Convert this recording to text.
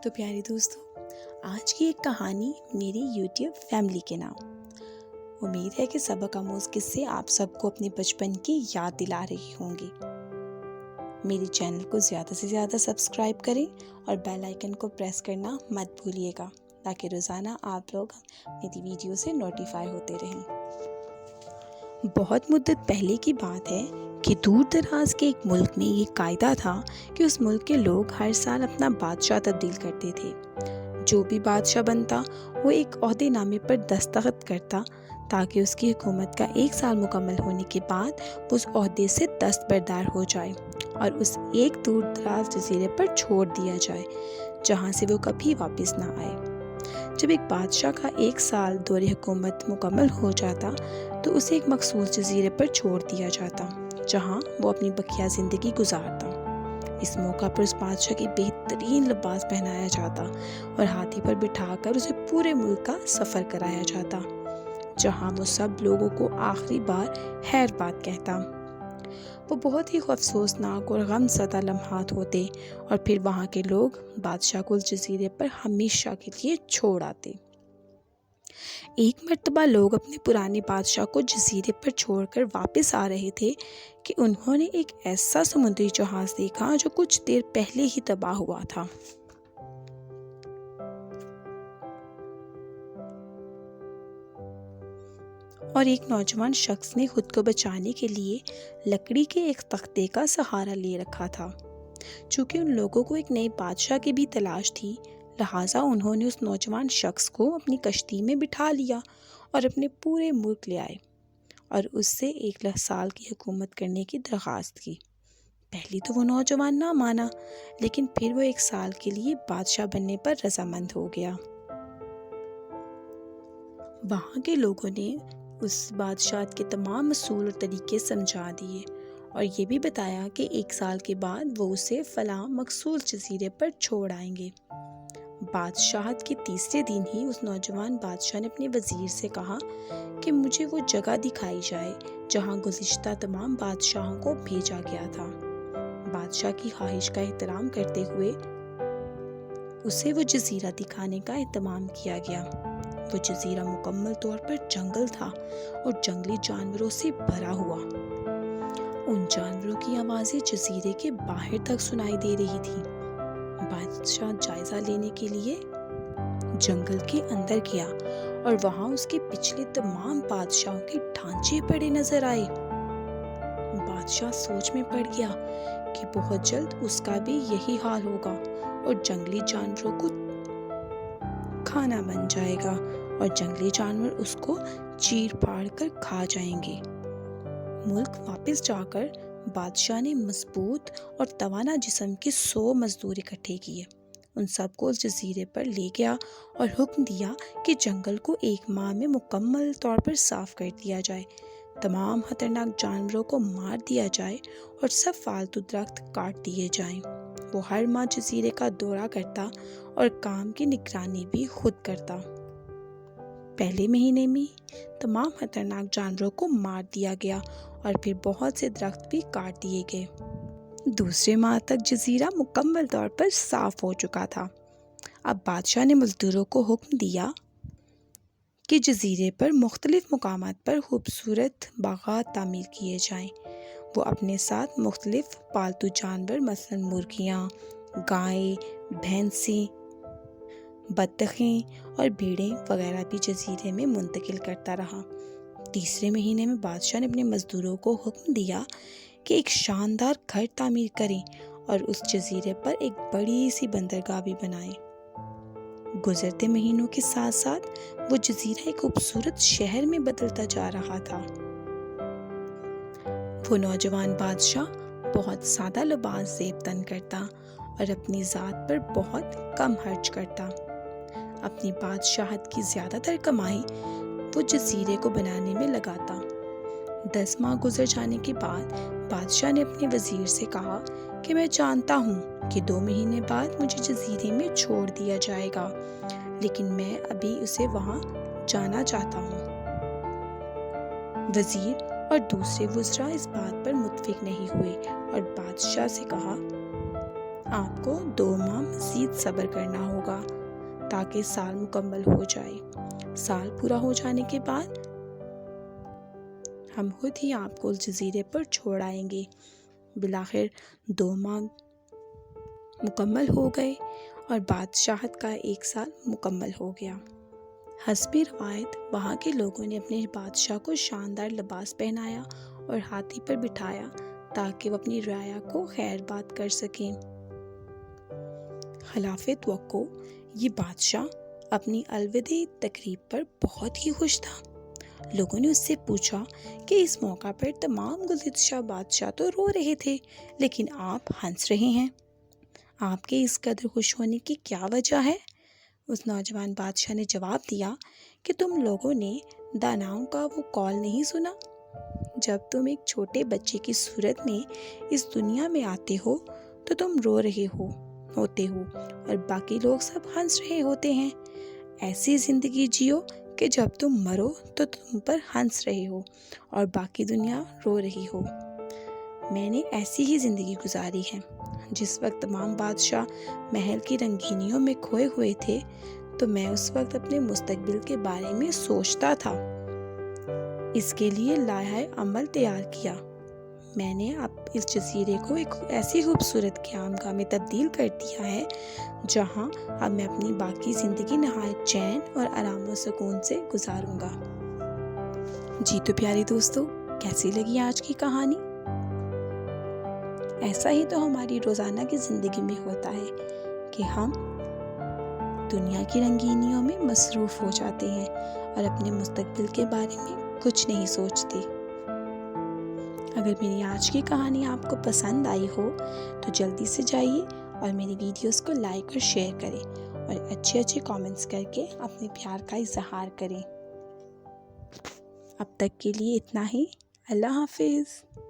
تو پیارے دوستو، آج کی ایک کہانی میری یوٹیوب فیملی کے نام۔ امید ہے کہ سبق آموز قصے آپ سب کو اپنے بچپن کی یاد دلا رہی ہوں گی۔ میرے چینل کو زیادہ سے زیادہ سبسکرائب کریں اور بیل آئیکن کو پریس کرنا مت بھولیے گا تاکہ روزانہ آپ لوگ میری ویڈیو سے نوٹیفائی ہوتے رہیں۔ بہت مدت پہلے کی بات ہے کہ دور دراز کے ایک ملک میں یہ قاعدہ تھا کہ اس ملک کے لوگ ہر سال اپنا بادشاہ تبدیل کرتے تھے۔ جو بھی بادشاہ بنتا وہ ایک عہدے نامے پر دستخط کرتا تاکہ اس کی حکومت کا 1 سال مکمل ہونے کے بعد وہ اس عہدے سے دستبردار ہو جائے اور اس ایک دور دراز جزیرے پر چھوڑ دیا جائے جہاں سے وہ کبھی واپس نہ آئے۔ جب ایک بادشاہ کا 1 سال دور حکومت مکمل ہو جاتا تو اسے ایک مخصوص جزیرے پر چھوڑ دیا جاتا جہاں وہ اپنی بقیہ زندگی گزارتا۔ اس موقع پر اس بادشاہ کی بہترین لباس پہنایا جاتا اور ہاتھی پر بٹھا کر اسے پورے ملک کا سفر کرایا جاتا جہاں وہ سب لوگوں کو آخری بار خیر بات کہتا۔ وہ بہت ہی افسوسناک اور غم زدہ لمحات ہوتے اور پھر وہاں کے لوگ بادشاہ کو اس جزیرے پر ہمیشہ کے لیے چھوڑ آتے۔ ایک مرتبہ لوگ اپنے پرانے بادشاہ کو جزیرے پر چھوڑ کر واپس آ رہے تھے کہ انہوں نے ایک ایسا سمندری جہاز دیکھا جو کچھ دیر پہلے ہی تباہ ہوا تھا۔ اور ایک نوجوان شخص نے خود کو بچانے کے لیے لکڑی کے ایک تختے کا سہارا لے رکھا تھا۔ چونکہ ان لوگوں کو ایک نئے بادشاہ کی بھی تلاش تھی، لہٰذا انہوں نے اس نوجوان شخص کو اپنی کشتی میں بٹھا لیا اور اپنے پورے ملک لے آئے اور اس سے 1 سال کی حکومت کرنے کی درخواست کی۔ پہلی تو وہ نوجوان نہ مانا، لیکن پھر وہ 1 سال کے لیے بادشاہ بننے پر رضامند ہو گیا۔ وہاں کے لوگوں نے اس بادشاہت کے تمام اصول اور طریقے سمجھا دیے اور یہ بھی بتایا کہ 1 سال کے بعد وہ اسے فلاں مخصوص جزیرے پر چھوڑ آئیں گے۔ بادشاہت کے تیسرے دن ہی اس نوجوان بادشاہ نے اپنے وزیر سے کہا کہ مجھے وہ جگہ دکھائی جائے جہاں گزشتہ تمام بادشاہوں کو بھیجا گیا تھا۔ بادشاہ کی خواہش کا احترام کرتے ہوئے اسے وہ جزیرہ دکھانے کا اہتمام کیا گیا۔ وہ جزیرہ مکمل طور پر جنگل تھا اور جنگلی جانوروں سے بھرا ہوا۔ ان جانوروں کی آوازیں جزیرے کے باہر تک سنائی دے رہی تھی۔ بادشاہ جائزہ لینے کے لیے جنگل کے اندر گیا اور وہاں اس کے پچھلے تمام بادشاہوں کے ڈھانچے پڑے نظر آئے۔ بادشاہ سوچ میں پڑ گیا کہ بہت جلد اس کا بھی یہی حال ہوگا اور جنگلی جانوروں کو کھانا بن جائے گا اور جنگلی جانور اس کو چیر پھاڑ کر کھا جائیں گے۔ ملک واپس جا کر بادشاہ نے مضبوط اور توانا جسم کے 100 مزدور اکٹھے کیے۔ ان سب کو اس جزیرے پر لے گیا اور حکم دیا کہ جنگل کو 1 ماہ میں مکمل طور پر صاف کر دیا جائے، تمام خطرناک جانوروں کو مار دیا جائے اور سب فالتو درخت کاٹ دیے جائیں۔ وہ ہر ماہ جزیرے کا دورہ کرتا اور کام کی نگرانی بھی خود کرتا۔ پہلے مہینے میں تمام خطرناک جانوروں کو مار دیا گیا اور پھر بہت سے درخت بھی کاٹ دیے گئے۔ دوسرے ماہ تک جزیرہ مکمل طور پر صاف ہو چکا تھا۔ اب بادشاہ نے مزدوروں کو حکم دیا کہ جزیرے پر مختلف مقامات پر خوبصورت باغات تعمیر کیے جائیں۔ وہ اپنے ساتھ مختلف پالتو جانور مثلاً مرغیاں، گائیں، بھینسیں، بطخیں اور بھیڑیں وغیرہ بھی جزیرے میں منتقل کرتا رہا۔ تیسرے مہینے میں بادشاہ نے اپنے مزدوروں کو حکم دیا کہ ایک شاندار گھر تعمیر کریں اور اس جزیرے پر ایک بڑی سی بندرگاہ بھی بنائیں۔ گزرتے مہینوں کے ساتھ ساتھ وہ جزیرہ ایک خوبصورت شہر میں بدلتا جا رہا تھا۔ وہ نوجوان بادشاہ بہت سادہ لباس زیب تن کرتا اور اپنی ذات پر بہت کم خرچ کرتا۔ اپنی بادشاہت کی زیادہ تر کمائی وہ جزیرے کو بنانے میں لگاتا۔ 10 ماہ گزر جانے کے بعد بادشاہ نے اپنے وزیر سے کہا کہ میں جانتا ہوں کہ 2 مہینے بعد مجھے جزیرے میں چھوڑ دیا جائے گا، لیکن میں ابھی اسے وہاں جانا چاہتا ہوں۔ وزیر اور دوسرے وزراء اس بات پر متفق نہیں ہوئے اور بادشاہ سے کہا، آپ کو 2 ماہ مزید صبر کرنا ہوگا تاکہ سال مکمل ہو جائے۔ سال پورا ہو جانے کے بعد ہم خود ہی آپ کو اس جزیرے پر چھوڑ آئیں گے۔ بالآخر 2 ماہ مکمل ہو گئے اور بادشاہت کا 1 سال مکمل ہو گیا۔ حسب روایت وہاں کے لوگوں نے اپنے بادشاہ کو شاندار لباس پہنایا اور ہاتھی پر بٹھایا تاکہ وہ اپنی رعایا کو خیر بات کر سکیں۔ خلاف توقع یہ بادشاہ اپنی الوداعی تقریب پر بہت ہی خوش تھا۔ لوگوں نے اس سے پوچھا کہ اس موقع پر تمام گزشتہ بادشاہ تو رو رہے تھے لیکن آپ ہنس رہے ہیں، آپ کے اس قدر خوش ہونے کی کیا وجہ ہے؟ اس نوجوان بادشاہ نے جواب دیا کہ تم لوگوں نے داناؤں کا وہ قول نہیں سنا، جب تم ایک چھوٹے بچے کی صورت میں اس دنیا میں آتے ہو تو تم رو رہے ہوتے ہو اور باقی لوگ سب ہنس رہے ہوتے ہیں۔ ایسی زندگی جیو کہ جب تم مرو تو تم پر ہنس رہے ہو اور باقی دنیا رو رہی ہو۔ میں نے ایسی ہی زندگی گزاری ہے۔ جس وقت تمام بادشاہ محل کی رنگینیوں میں کھوئے ہوئے تھے تو میں اس وقت اپنے مستقبل کے بارے میں سوچتا تھا، اس کے لیے لائحہ عمل تیار کیا۔ میں نے اب اس جزیرے کو ایک ایسی خوبصورت قیامگاہ میں تبدیل کر دیا ہے جہاں اب میں اپنی باقی زندگی نہایت چین اور آرام و سکون سے گزاروں گا۔ جی تو پیارے دوستو، کیسی لگی آج کی کہانی؟ ایسا ہی تو ہماری روزانہ کی زندگی میں ہوتا ہے کہ ہم دنیا کی رنگینیوں میں مصروف ہو جاتے ہیں اور اپنے مستقبل کے بارے میں کچھ نہیں سوچتے۔ اگر میری آج کی کہانی آپ کو پسند آئی ہو تو جلدی سے جائیے اور میری ویڈیوز کو لائک اور شیئر کریں اور اچھے کامنٹس کر کے اپنے پیار کا اظہار کریں۔ اب تک کے لیے اتنا ہی۔ اللہ حافظ۔